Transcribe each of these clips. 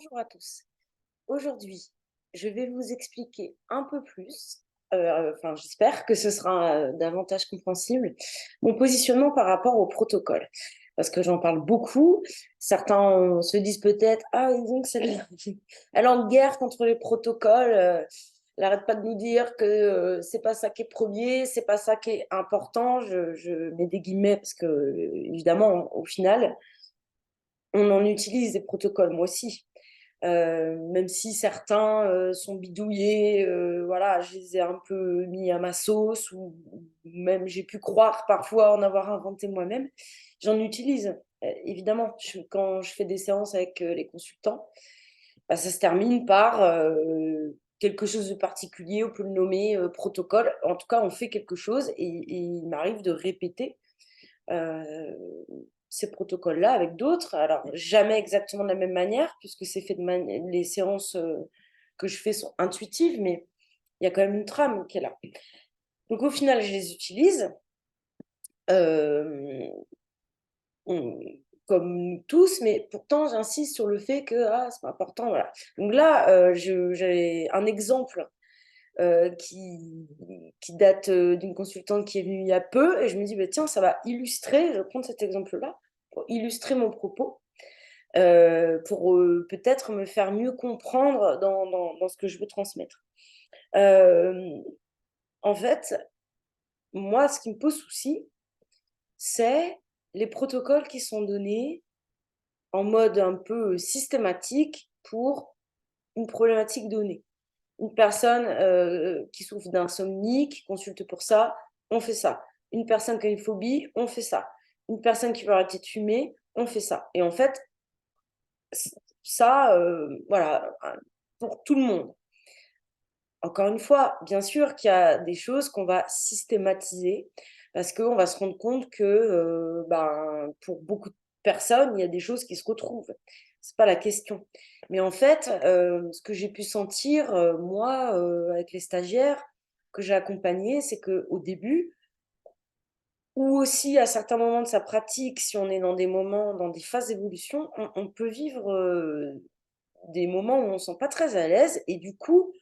Bonjour à tous. Aujourd'hui, je vais vous expliquer un peu plus, enfin j'espère que ce sera davantage compréhensible, mon positionnement par rapport au protocole. Parce que j'en parle beaucoup. Certains se disent peut-être: «Ah, dis donc, celle-là, elle est en guerre contre les protocoles, elle n'arrête pas de nous dire que c'est pas ça qui est premier, c'est pas ça qui est important». Je mets des guillemets parce que, évidemment, au final, on en utilise des protocoles, moi aussi. Même si certains, sont bidouillés, voilà, je les ai un peu mis à ma sauce ou même j'ai pu croire parfois en avoir inventé moi-même. J'en utilise, évidemment. Quand je fais des séances avec, les consultants, bah, ça se termine par, quelque chose de particulier, on peut le nommer, protocole. En tout cas, on fait quelque chose et il m'arrive de répéter heu, ces protocoles-là avec d'autres. Alors jamais exactement de la même manière puisque c'est fait de mani les séances, que je fais sont intuitives, mais il y a quand même une trame qui est là. Donc au final, je les utilise, hem, on comme tous, mais pourtant j'insiste sur le fait que: «Ah, c'est pas important», voilà. Donc là, j'ai un exemple, qui date, d'une consultante qui est venue il y a peu et je me dis: «Bah, tiens, ça va illustrer», je vais prendre cet exemple-là, pour illustrer mon propos, pour, peut-être me faire mieux comprendre dans ce que je veux transmettre. Hem, En fait, moi, ce qui me pose souci, c'est les protocoles qui sont donnés en mode un peu systématique pour une problématique donnée. Une personne, qui souffre d'insomnie, qui consulte pour ça, on fait ça. Une personne qui a une phobie, on fait ça. Une personne qui veut arrêter de fumer, on fait ça. Et en fait, ç ça, voilà, pour tout le monde. Encore une fois, bien sûr qu'il y a des choses qu'on va systématiser parce qu'on va se rendre compte que, ben, pour beaucoup de personnes, il y a des choses qui se retrouvent. C'est pas la question. Mais en fait, ce que j'ai pu sentir, moi, avec les stagiaires que j'ai accompagnés, c'est qu'au début ou aussi à certains moments de sa pratique, si on est dans des moments, dans des phases d'évolution, on peut vivre, des moments où on ne se sent pas très à l'aise et du coup,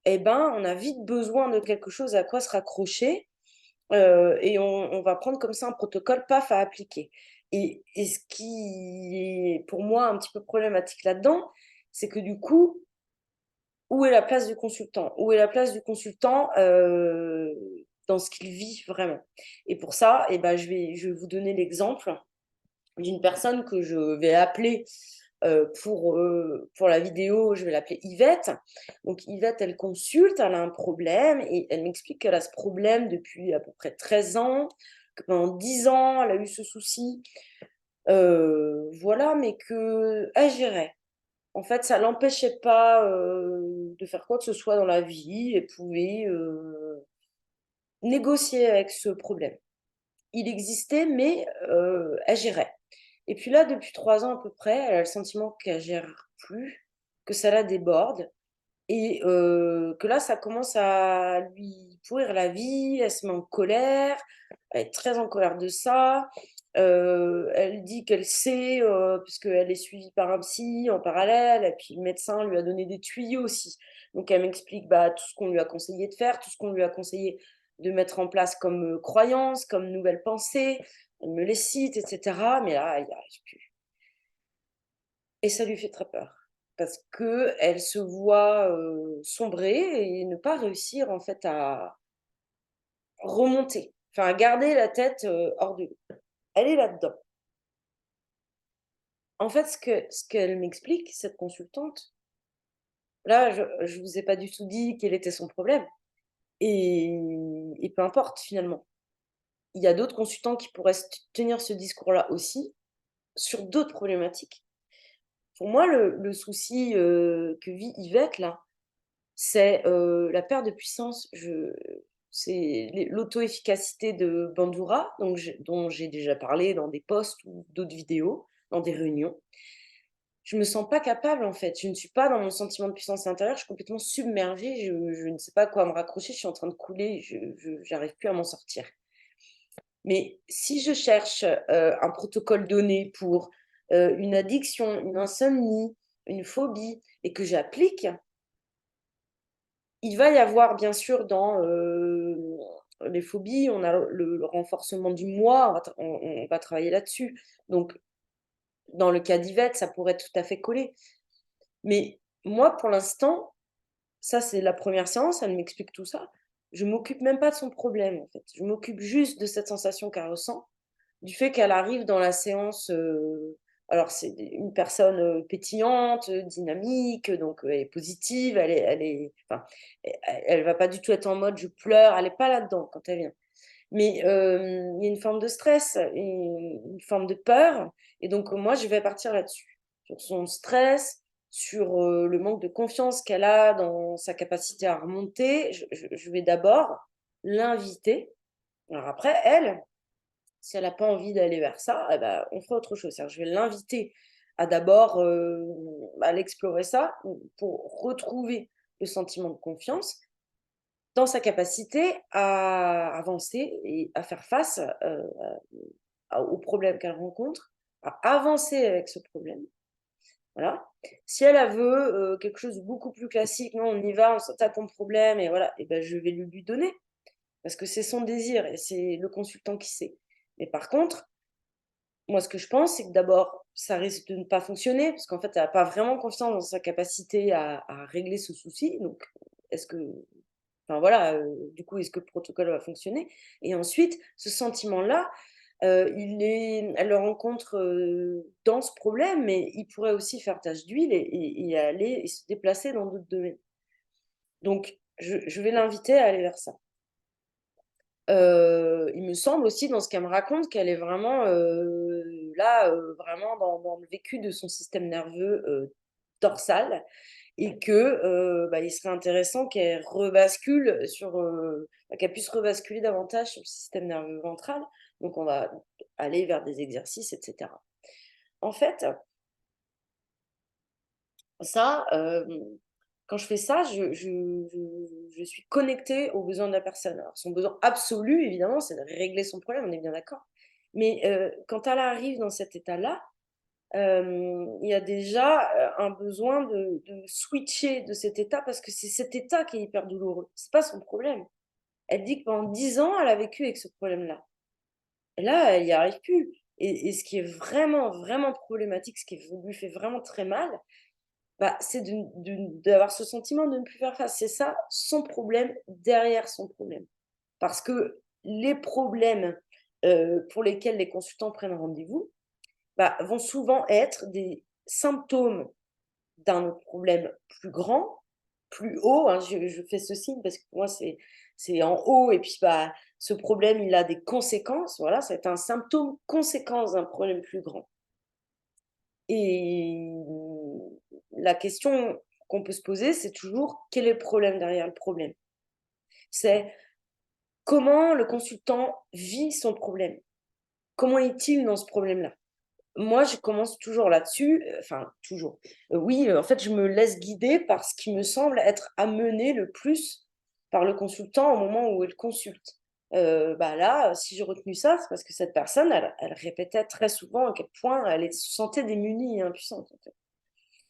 eh ben, on a vite besoin de quelque chose à quoi se raccrocher, et on va prendre comme ça un protocole, paf, à appliquer. Et ce qui est pour moi un petit peu problématique là-dedans, c'est que du coup, où est la place du consultant? Où est la place du consultant, dans ce qu'il vit vraiment? Et pour ça, eh ben, je vais vous donner l'exemple d'une personne que je vais appeler, pour la vidéo, je vais l'appeler Yvette. Donc Yvette, elle consulte, elle a un problème et elle m'explique qu'elle a ce problème depuis à peu près 13 ans, que pendant 10 ans, elle a eu ce souci, voilà, mais qu'elle gérait. En fait, ça l'empêchait pas, de faire quoi que ce soit dans la vie. Elle pouvait, négocier avec ce problème. Il existait, mais elle gérait. Et puis là, depuis 3 ans à peu près, elle a le sentiment qu'elle gère plus, que ça la déborde et que là, ça commence à lui pourrir la vie. Elle se met en colère, elle est très en colère de ça. Elle dit qu'elle sait, puisqu'elle est suivie par un psy en parallèle et puis le médecin lui a donné des tuyaux aussi. Donc elle m'explique, bah, tout ce qu'on lui a conseillé de faire, tout ce qu'on lui a conseillé de mettre en place comme, croyances, comme nouvelles pensées. Elle me les cite et cetera, mais là, il y arrive plus et ça lui fait très peur parce qu'elle se voit, sombrer et ne pas réussir en fait à remonter, enfin à garder la tête, hors de l'eau. Elle est là-dedans. En fait, ce qu'elle m'explique, cette consultante, là, je vous ai pas du tout dit quel était son problème et peu importe finalement. Il y a d'autres consultants qui pourraient se tenir ce discours-là aussi, sur d'autres problématiques. Pour moi, le souci, que vit Yvette là, c'est, la perte de puissance. C'est l'auto-efficacité de Bandura, donc dont j'ai déjà parlé dans des posts ou d'autres vidéos, dans des réunions. Je me sens pas capable, en fait. Je ne suis pas dans mon sentiment de puissance intérieure, je suis complètement submergée, je ne sais pas à quoi me raccrocher, je suis en train de couler, je j'arrive plus à m'en sortir. Mais si je cherche, un protocole donné pour, une addiction, une insomnie, une phobie et que j'applique, il va y avoir bien sûr dans, les phobies, on a le renforcement du moi, on va travailler là-dessus. Donc dans le cas d'Yvette, ça pourrait tout à fait coller. Mais moi, pour l'instant, ça, c'est la première séance, elle m'explique tout ça. Je m'occupe même pas de son problème, en fait. Je m'occupe juste de cette sensation qu'elle ressent, du fait qu'elle arrive dans la séance, alors c'est une personne, pétillante, dynamique, donc elle est positive, elle est enfin, elle va pas du tout être en mode: «Je pleure», elle est pas là-dedans quand elle vient. Mais, il y a une forme de stress et une forme de peur et donc moi, je vais partir là-dessus. Sur son stress, sur, le manque de confiance qu'elle a dans sa capacité à remonter. Je vais d'abord l'inviter. Alors après, elle, si elle a pas envie d'aller vers ça, et bah, on fera autre chose. C'est-à-dire, je vais l'inviter à d'abord, à l'explorer ça, pour retrouver le sentiment de confiance dans sa capacité à avancer et à faire face, aux problèmes qu'elle rencontre, à avancer avec ce problème, voilà. Si elle, elle veut, quelque chose de beaucoup plus classique: «Non, on y va, on s'attaque au problème et voilà» et ben, je vais lui donner parce que c'est son désir et c'est le consultant qui sait. Mais par contre, moi, ce que je pense, c'est que d'abord, ça risque de ne pas fonctionner parce qu'en fait, elle a pas vraiment confiance dans sa capacité à régler ce souci. Donc, est-ce que enfin voilà, du coup, est-ce que le protocole va fonctionner? Et ensuite, ce sentiment-là, elle le rencontre, dans ce problème, mais il pourrait aussi faire tache d'huile et aller et se déplacer dans d'autres domaines. Donc je vais l'inviter à aller vers ça. Il me semble aussi dans ce qu'elle me raconte qu'elle est vraiment, là, vraiment dans le vécu de son système nerveux, dorsal et que, bah, il serait intéressant qu'elle rebascule sur, bah, qu'elle puisse rebasculer davantage sur le système nerveux ventral. Donc on va aller vers des exercices et cetera. En fait, ça, quand je fais ça, je suis connectée aux besoins de la personne. Alors son besoin absolu, évidemment, c'est de régler son problème, on est bien d'accord. Mais, quand elle arrive dans cet état-là, il y a déjà, un besoin de switcher de cet état parce que c'est cet état qui est hyper douloureux, c'est pas son problème. Elle dit que pendant 10 ans, elle a vécu avec ce problème-là et là, elle y arrive plus et ce qui est vraiment, vraiment problématique, ce qui lui fait vraiment très mal, bah, c'est d'avoir ce sentiment de ne plus faire face. C'est ça son problème derrière son problème. Parce que les problèmes, pour lesquels les consultants prennent rendez-vous, bah, vont souvent être des symptômes d'un autre problème plus grand, plus haut, hein. Je fais ce signe parce que pour moi c'est en haut et puis, bah, ce problème, il a des conséquences, voilà, c'est un symptôme conséquence d'un problème plus grand. Et la question qu'on peut se poser, c'est toujours: «Quel est le problème derrière le problème?» C'est comment le consultant vit son problème? Comment est-il dans ce problème-là? Moi, je commence toujours là-dessus, enfin toujours. Oui, en fait, je me laisse guider par ce qui me semble être amené le plus par le consultant au moment où il consulte. Bah, là, si j'ai retenu ça, c'est parce que cette personne, elle répétait très souvent à quel point elle se sentait démunie et impuissante, en fait.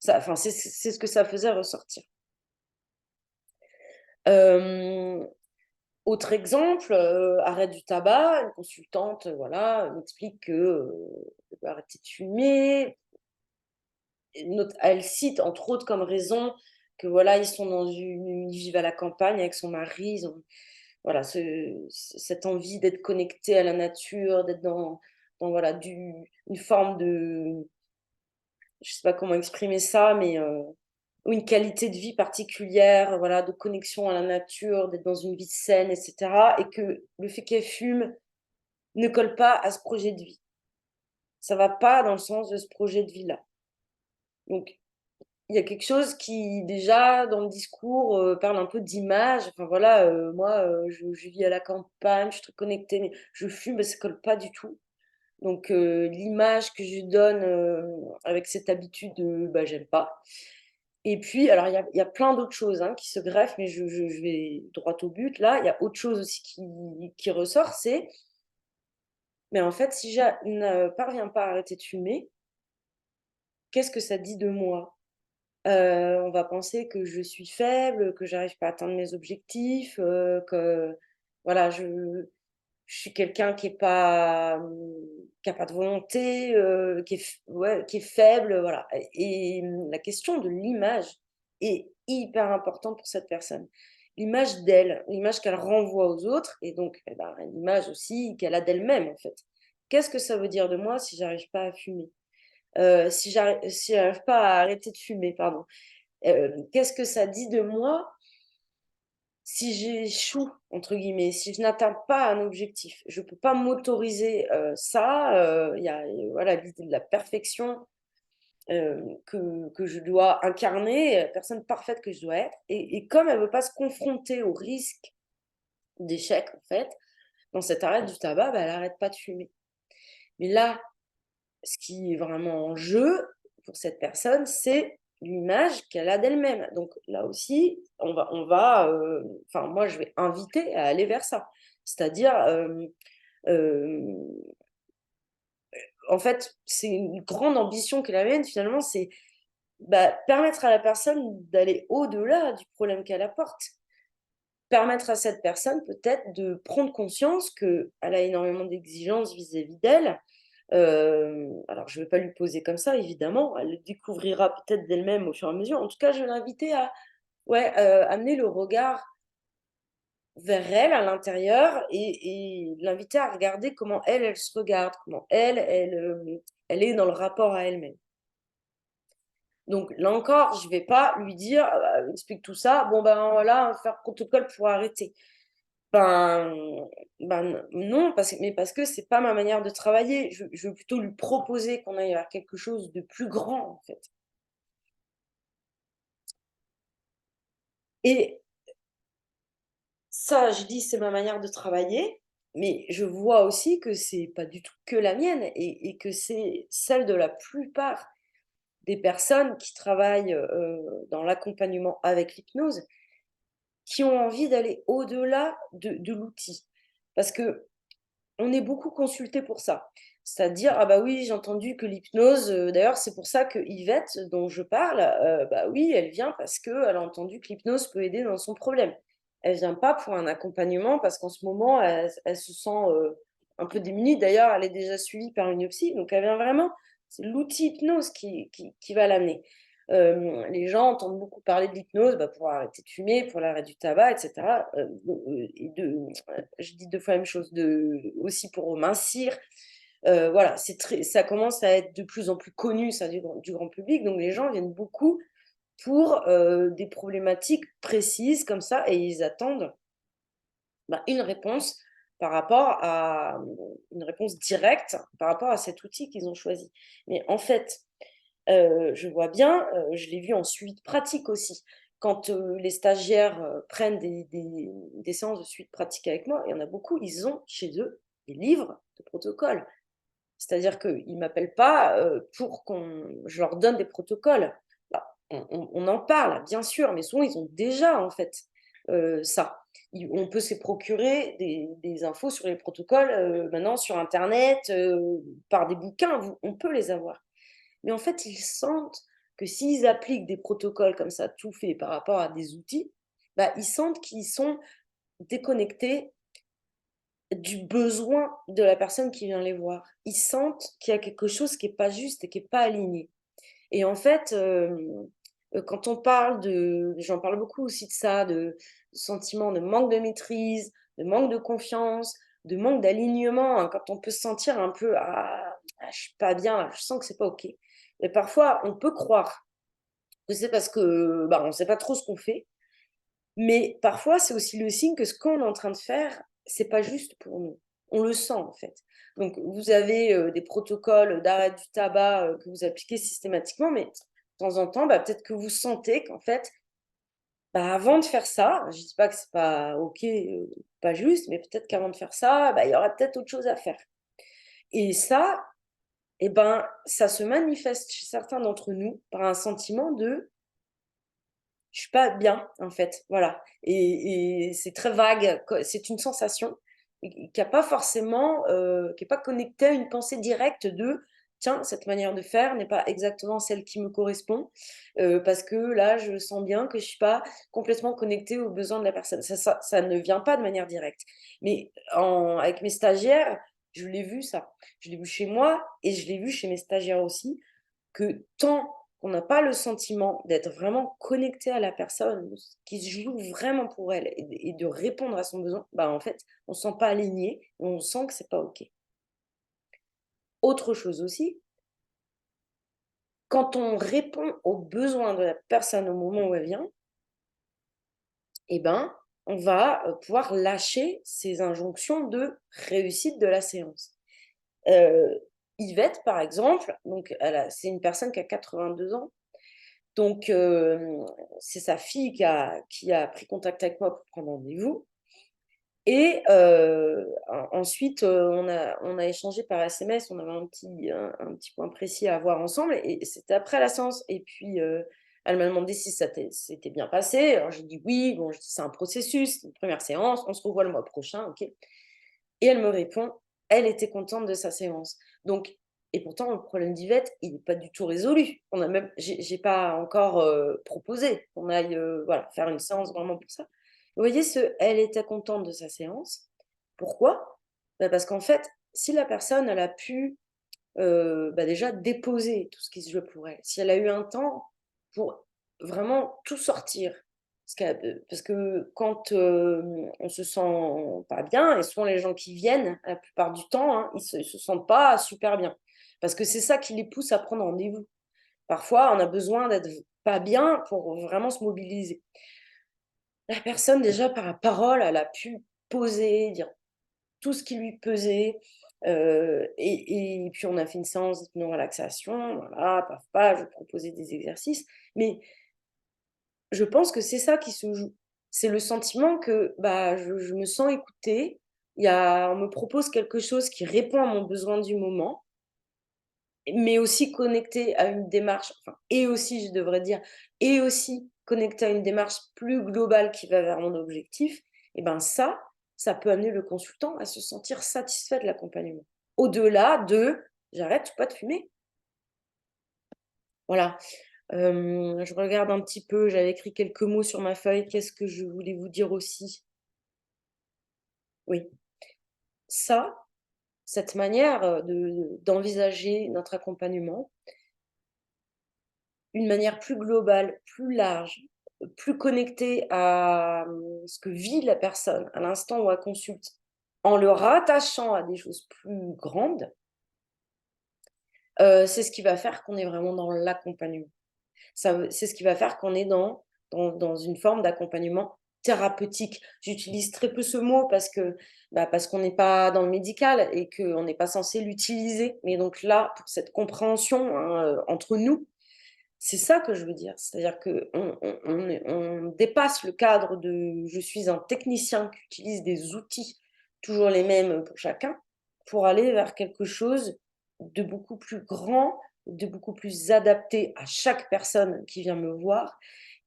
Ça enfin, c'est ce que ça faisait ressortir. Hem, autre exemple, arrêt du tabac, une consultante, voilà, m'explique que, elle veut arrêter de fumer. Elle cite entre autres comme raison que voilà, ils sont dans ils vivent à la campagne avec son mari, ils ont voilà cette envie d'être connectés à la nature, d'être dans voilà une forme de je sais pas comment exprimer ça, mais ou une qualité de vie particulière, voilà, de connexion à la nature, d'être dans une vie saine et cetera et que le fait qu'elle fume ne colle pas à ce projet de vie. Ça va pas dans le sens de ce projet de vie-là. Donc il y a quelque chose qui déjà dans le discours, parle un peu d'image. Enfin voilà, moi, je vis à la campagne, je suis très connectée, mais je fume, bah, ça colle pas du tout. Donc l'image que je donne, avec cette habitude, bah, j'aime pas. Et puis alors il y a plein d'autres choses, hein, qui se greffent, mais je vais droit au but là. Il y a autre chose aussi qui ressort, c'est: «Mais en fait, si je ne parviens pas à arrêter de fumer, qu'est-ce que ça dit de moi?» On va penser que je suis faible, que j'arrive pas à atteindre mes objectifs, que voilà, je suis quelqu'un qui a pas de volonté, qui est f ouais, qui est faible, voilà la question de l'image est hyper importante pour cette personne. L'image d'elle, l'image qu'elle renvoie aux autres et donc l'image aussi qu'elle a d'elle-même, en fait. Qu'est-ce que ça veut dire de moi si j'arrive pas à fumer? Si j'arrive pas à arrêter de fumer, pardon. Qu'est-ce que ça dit de moi si «j'échoue» entre guillemets, si je n'atteins pas un objectif? Je peux pas m'autoriser, ça, il y a, voilà, l'idée de la perfection, que je dois incarner, personne parfaite que je dois être et comme elle veut pas se confronter au risque d'échec, en fait, dans cet arrêt du tabac, elle arrête pas de fumer. Mais là, ce qui est vraiment en jeu pour cette personne, c'est l'image qu'elle a d'elle-même. Donc là aussi, enfin moi je vais inviter à aller vers ça. C'est-à-dire, hem, en fait, c'est une grande ambition que la mienne finalement, c'est, permettre à la personne d'aller au-delà du problème qu'elle apporte. Permettre à cette personne peut-être de prendre conscience qu'elle a énormément d'exigences vis-à-vis d'elle. Alors je ne vais pas lui poser comme ça évidemment, elle le découvrira peut-être d'elle-même au fur et à mesure. En tout cas, je vais l'inviter à ouais, amener le regard vers elle à l'intérieur et l'inviter à regarder comment elle, elle se regarde, comment elle est dans le rapport à elle-même. Donc là encore, je vais pas lui dire: «Ah bah, explique tout ça, bon ben voilà, on va faire protocole pour arrêter». Ben non, parce que c'est pas ma manière de travailler. Je veux plutôt lui proposer qu'on aille vers quelque chose de plus grand, en fait et ça, je dis: «C'est ma manière de travailler», mais je vois aussi que c'est pas du tout que la mienne et que c'est celle de la plupart des personnes qui travaillent, dans l'accompagnement avec l'hypnose, qui ont envie d'aller au-delà de l'outil. Parce que on est beaucoup consulté pour ça. C'est-à-dire: «Ah bah oui, j'ai entendu que l'hypnose», d'ailleurs, c'est pour ça que Yvette, dont je parle, bah oui, elle vient parce qu'elle a entendu que l'hypnose peut aider dans son problème. Elle vient pas pour un accompagnement parce qu'en ce moment, elle se sent, un peu démunie. D'ailleurs, elle est déjà suivie par une psy, donc elle vient vraiment c'est l'outil hypnose qui va l'amener. Les gens entendent beaucoup parler de l'hypnose, pour arrêter de fumer, pour l'arrêt du tabac et cetera, et je dis 2 fois la même chose, aussi pour mincir. Voilà, ça commence à être de plus en plus connu ça du grand public, donc les gens viennent beaucoup pour, des problématiques précises comme ça et ils attendent, une réponse par rapport à, une réponse directe par rapport à cet outil qu'ils ont choisi. Mais en fait, je vois bien, je l'ai vu en suivi pratique aussi. Quand, les stagiaires, prennent des séances de suivi pratique avec moi, il y en a beaucoup, ils ont chez eux des livres de protocoles. C'est-à-dire qu'ils ne m'appellent pas, pour qu'on je leur donne des protocoles. On en parle, bien sûr, mais souvent ils ont déjà en fait, ça. On peut se procurer des infos sur les protocoles, maintenant sur internet, par des bouquins, on peut les avoir. Mais en fait, ils sentent que s'ils appliquent des protocoles comme ça, tout fait par rapport à des outils, ils sentent qu'ils sont déconnectés du besoin de la personne qui vient les voir. Ils sentent qu'il y a quelque chose qui est pas juste et qui est pas aligné. Et en fait, quand on parle j'en parle beaucoup aussi de ça, de sentiment de manque de maîtrise, de manque de confiance, de manque d'alignement, hein, quand on peut se sentir un peu: «Ah, je suis pas bien là, je sens que c'est pas OK». Et parfois, on peut croire que c'est parce que, on sait pas trop ce qu'on fait, mais parfois, c'est aussi le signe que ce qu'on est en train de faire, c'est pas juste pour nous. On le sent, en fait. Donc vous avez, des protocoles d'arrêt du tabac, que vous appliquez systématiquement, mais de temps en temps, peut-être que vous sentez qu'en fait, avant de faire ça, je dis pas que c'est pas OK, pas juste, mais peut-être qu'avant de faire ça, il y aura peut-être autre chose à faire. Et ça, ça se manifeste chez certains d'entre nous par un sentiment de je suis pas bien, en fait, voilà et c'est très vague, co c'est une sensation et qui a pas forcément, qui est pas connectée à une pensée directe de: tiens, cette manière de faire n'est pas exactement celle qui me correspond, parce que là, je sens bien que je suis pas complètement connectée aux besoins de la personne. Ça ne vient pas de manière directe. Mais avec mes stagiaires, je l'ai vu ça. Je l'ai vu chez moi et je l'ai vu chez mes stagiaires aussi, que tant qu'on n'a pas le sentiment d'être vraiment connecté à la personne, qui se joue vraiment pour elle et de répondre à son besoin, bah, en fait, on ne se sent pas aligné, on sent que c'est pas OK. Autre chose aussi, quand on répond aux besoins de la personne au moment où elle vient, eh ben, on va, pouvoir lâcher ces injonctions de réussite de la séance. Heu, Yvette, par exemple, donc c'est une personne qui a 82 ans, donc c'est sa fille qui a pris contact avec moi pour prendre rendez-vous et ensuite, on a échangé par SMS, on avait un petit point précis à voir ensemble et c'était après la séance et puis, elle m'a demandé si ça s'était bien passé. Alors j'ai dit: «Oui», bon, je dis: «C'est un processus, c'est une première séance, on se revoit le mois prochain, OK». Et elle me répond, elle était contente de sa séance. Donc et pourtant le problème d'Yvette, il n'est pas du tout résolu. On a même j'ai pas encore, proposé qu'on aille, voilà, faire une séance vraiment pour ça. Vous voyez elle était contente de sa séance. Pourquoi? Bah, parce qu'en fait, si la personne, elle a pu, bah, déjà déposer tout ce qui se veut pour elle, si elle a eu un temps pour vraiment tout sortir, parce que quand, on se sent pas bien et souvent les gens qui viennent, la plupart du temps, hein, ils se sentent pas super bien. Parce que c'est ça qui les pousse à prendre rendez-vous. Parfois, on a besoin d'être pas bien pour vraiment se mobiliser. La personne déjà par la parole, elle a pu poser, dire tout ce qui lui pesait, et puis on a fait une séance d'hypno-relaxation, voilà, paf, paf, je proposais des exercices. Mais je pense que c'est ça qui se joue. C'est le sentiment que, bah, je me sens écoutée, on me propose quelque chose qui répond à mon besoin du moment, mais aussi connecté à une démarche, enfin et aussi je devrais dire, et aussi connecté à une démarche plus globale qui va vers mon objectif, et ben ça peut amener le consultant à se sentir satisfait de l'accompagnement. Au-delà de: «J'arrête ou pas de fumer». Voilà, je regarde un petit peu, j'avais écrit quelques mots sur ma feuille. Qu'est-ce que je voulais vous dire aussi? Oui, ça, cette manière, d'envisager notre accompagnement, une manière plus globale, plus large, plus connectée à, ce que vit la personne à l'instant où elle consulte, en le rattachant à des choses plus grandes, c'est ce qui va faire qu'on est vraiment dans l'accompagnement. C'est ce qui va faire qu'on est dans une forme d'accompagnement thérapeutique. J'utilise très peu ce mot parce qu'on n'est pas dans le médical et qu'on n'est pas censé l'utiliser. Mais donc là, pour cette compréhension, hein, entre nous, c'est ça que je veux dire. C'est-à-dire qu'on dépasse le cadre de «je suis un technicien qui utilise des outils, toujours les mêmes pour chacun», pour aller vers quelque chose de beaucoup plus grand, de beaucoup plus adapté à chaque personne qui vient me voir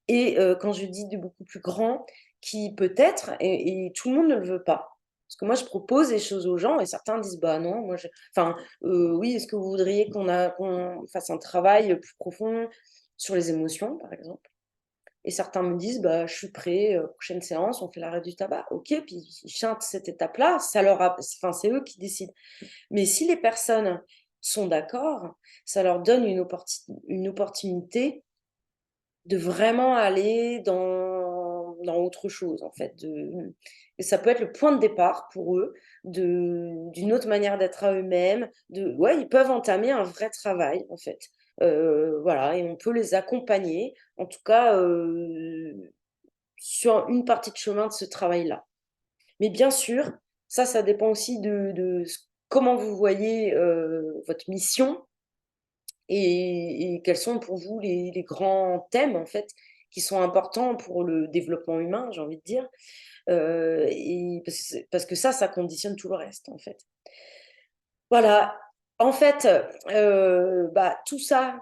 et quand je dis de beaucoup plus grand, qui peut-être et tout le monde ne le veut pas. Parce que moi, je propose des choses aux gens et certains disent: «Bah non, moi je» enfin, «Oui, est-ce que vous voudriez qu'on fasse un travail plus profond sur les émotions?» par exemple. Et certains me disent: «Bah, je suis prêt, prochaine séance, on fait l'arrêt du tabac». OK, puis ils chantent cette étape-là, ça leur a enfin, c'est eux qui décident. Mais si les personnes sont d'accord, ça leur donne une opportunité de vraiment aller dans autre chose, en fait, et ça peut être le point de départ pour eux d'une autre manière d'être à eux-mêmes, ouais, ils peuvent entamer un vrai travail, en fait. Voilà et on peut les accompagner, en tout cas, sur une partie de chemin de ce travail-là. Mais bien sûr, ça dépend aussi de comment vous voyez, votre mission et quels sont pour vous les grands thèmes, en fait, qui sont importants pour le développement humain, j'ai envie de dire, et parce que ça conditionne tout le reste, en fait. Voilà, en fait, bah, tout ça,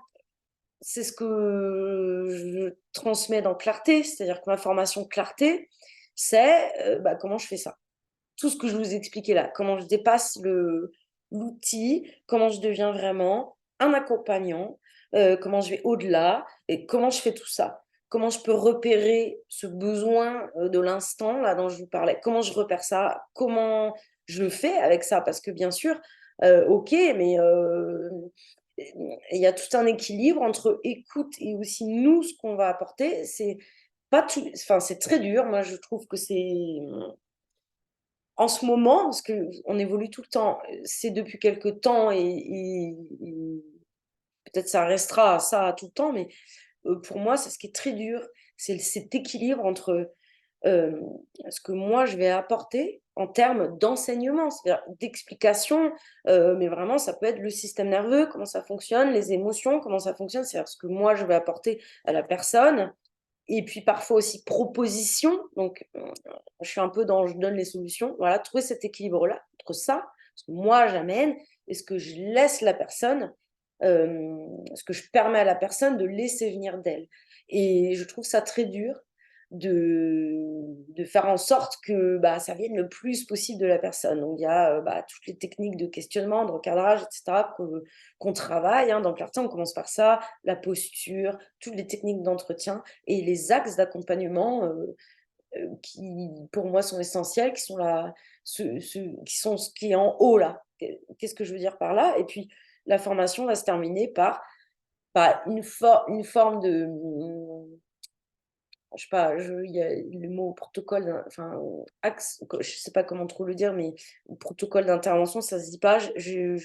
c'est ce que je transmets dans Clarté, c'est-à-dire que ma formation Clarté, c'est, bah, comment je fais ça. Tout ce que je vous ai expliqué là, comment je dépasse l'outil, comment je deviens vraiment un accompagnant, comment je vais au-delà et comment je fais tout ça? Comment je peux repérer ce besoin, de l'instant là dont je vous parlais? Comment je repère ça? Comment je fais avec ça? Parce que bien sûr, OK, mais il y a tout un équilibre entre écoute et aussi nous, ce qu'on va apporter. C'est pas tout enfin, c'est très dur. Moi, je trouve que c'est, en ce moment, parce qu'on évolue tout le temps, c'est depuis quelque temps et peut-être ça restera ça tout le temps, mais pour moi, c'est ce qui est très dur, c'est cet équilibre entre, hem, ce que moi je vais apporter en termes d'enseignement, c'est-à-dire d'explication, mais vraiment ça peut être le système nerveux, comment ça fonctionne, les émotions, comment ça fonctionne, c'est-à-dire ce que moi je vais apporter à la personne et puis parfois aussi proposition, donc je suis un peu dans je donne les solutions, voilà, trouver cet équilibre-là, entre ça, ce que moi j'amène et ce que je laisse la personne, ce que je permets à la personne de laisser venir d'elle et je trouve ça très dur de faire en sorte que, bah, ça vienne le plus possible de la personne. Donc il y a, bah, toutes les techniques de questionnement, de recadrage et cetera qu'on travaille, hein. Dans Clarté, on commence par ça, la posture, toutes les techniques d'entretien et les axes d'accompagnement, qui pour moi sont essentiels, qui sont là, qui sont ce qui est en haut là. Qu'est-ce que je veux dire par là? Et puis la formation va se terminer par, bah, une forme de, je sais pas, il y a le mot protocole enfin, axe, je sais pas comment trop le dire, mais protocole d'intervention, ça se dit pas. J'ai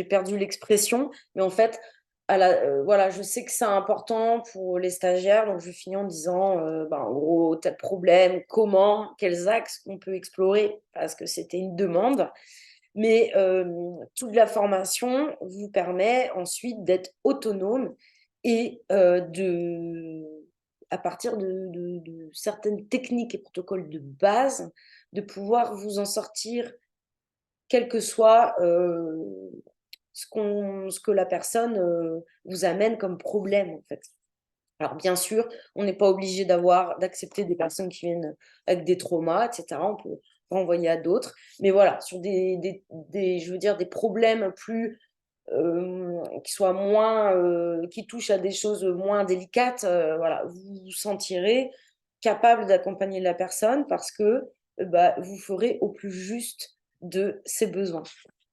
perdu l'expression, mais en fait, voilà, je sais que c'est important pour les stagiaires, donc je finis en disant, ben, en gros, tel problème, comment, quels axes on peut explorer, parce que c'était une demande. Mais toute la formation vous permet ensuite d'être autonome et à partir de certaines techniques et protocoles de base, de pouvoir vous en sortir, quel que soit, ce que la personne, vous amène comme problème, en fait. Alors bien sûr, on n'est pas obligé d'accepter des personnes qui viennent avec des traumas et cetera. On peut renvoyer à d'autres. Mais voilà, sur des je veux dire des problèmes plus, qui soient moins, qui touchent à des choses moins délicates, voilà, vous vous sentirez capable d'accompagner la personne parce que, bah, vous ferez au plus juste de ses besoins.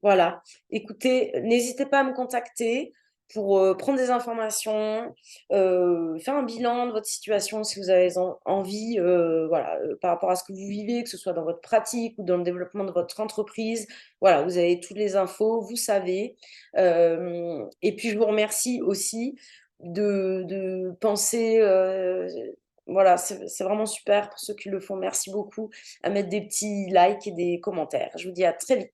Voilà. Écoutez, n'hésitez pas à me contacter pour, prendre des informations, faire un bilan de votre situation si vous avez envie, voilà, par rapport à ce que vous vivez, que ce soit dans votre pratique ou dans le développement de votre entreprise. Voilà, vous avez toutes les infos, vous savez. Et puis je vous remercie aussi de penser, voilà, c'est vraiment super pour ceux qui le font. Merci beaucoup, à mettre des petits likes et des commentaires. Je vous dis à très vite.